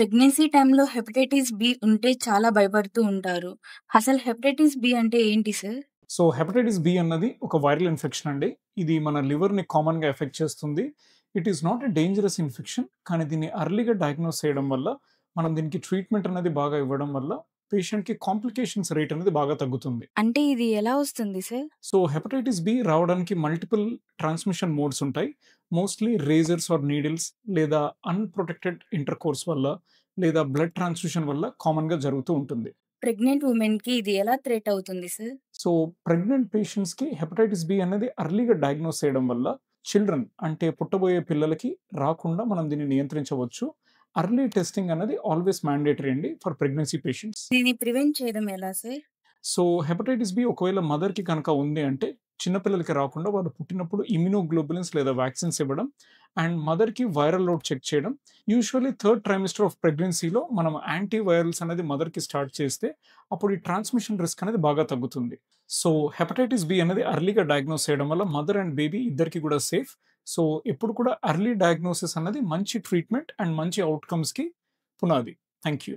Pregnancy టైంలో hepatitis B ఉంటే చాలా భయపడుతూ ఉంటారు. అసలు హెపటైటిస్ బి అంటే ఏంటి సార్? సో, హెపటైటిస్ బి అన్నది ఒక వైరల్ ఇన్ఫెక్షన్ అండి. ఇది మన లివర్‌ని కామన్‌గా ఎఫెక్ట్ చేస్తుంది. It is not a dangerous infection. కానీ దీన్ని ఎర్లీ‌గా డయాగ్నోస్ చేయడం వల్ల, మనం దీనికి ట్రీట్మెంట్ అనేది బాగా ఇవ్వడం వల్ల, పేషెంట్‌కి కాంప్లికేషన్స్ రేట్ అనేది బాగా తగ్గుతుంది. అంటే ఇది ఎలా వస్తుంది సార్? సో, హెపటైటిస్ బి రావడానికి మల్టిపుల్ ట్రాన్స్‌మిషన్ మోడ్స్ ఉంటాయి. మోస్ట్‌లీ రేజర్స్ ఆర్ నీడిల్స్ లేదా అన్‌ప్రొటెక్టెడ్ ఇంటర్‌కోర్స్ వల్ల, లేదా బ్లడ్ ట్రాన్స్‌ఫ్యూషన్ వల్ల కామన్‌గా జరుగుతూ ఉంటుంది. ప్రెగ్నెంట్ వుమెన్‌కి ఇది ఎలా థ్రెట్ అవుతుంది సార్? సో, ప్రెగ్నెంట్ పేషెంట్స్‌కి హెపటైటిస్ బి అనేది ఎర్లీ‌గా డయాగ్నోస్ చేయడం వల్ల, చిల్డ్రన్ అంటే పుట్టబోయే పిల్లలకి రాకుండా మనం దీన్ని నియంత్రించవచ్చు. ఎర్లీ టెస్టింగ్ అనేది ఆల్వేస్ మ్యాండేటరీ అండి ఫర్ ప్రెగ్నెన్సీ పేషెంట్స్. దీన్ని ప్రివెంట్ చేయడం ఎలా సార్? సో, హెపటైటిస్ బి ఒకవేళ మదర్‌కి గనక ఉంది అంటే, చిన్న పిల్లలకి రాకుండా వాళ్ళు పుట్టినప్పుడు ఇమ్యునోగ్లోబులిన్స్ లేదా వాక్సిన్స్ ఇవ్వడం అండ్ మదర్‌కి వైరల్ లోడ్ చెక్ చేయడం. యూజువల్లీ థర్డ్ ట్రైమెస్టర్ ఆఫ్ ప్రెగ్నెన్సీలో మనం యాంటీ వైరల్స్ అనేది మదర్‌కి స్టార్ట్ చేస్తే, అప్పుడు ఈ ట్రాన్స్‌మిషన్ రిస్క్ అనేది బాగా తగ్గుతుంది. సో, హెపటైటిస్ బి అనేది ఎర్లీ‌గా డయాగ్నోస్ చేయడం వల్ల మదర్ అండ్ బేబీ ఇద్దరికీ కూడా సేఫ్. సో, ఎప్పుడు కూడా ఎర్లీ డయాగ్నోసిస్ అన్నది మంచి ట్రీట్మెంట్ అండ్ మంచి ఔట్‌కమ్స్‌కి పునాది. Thank you.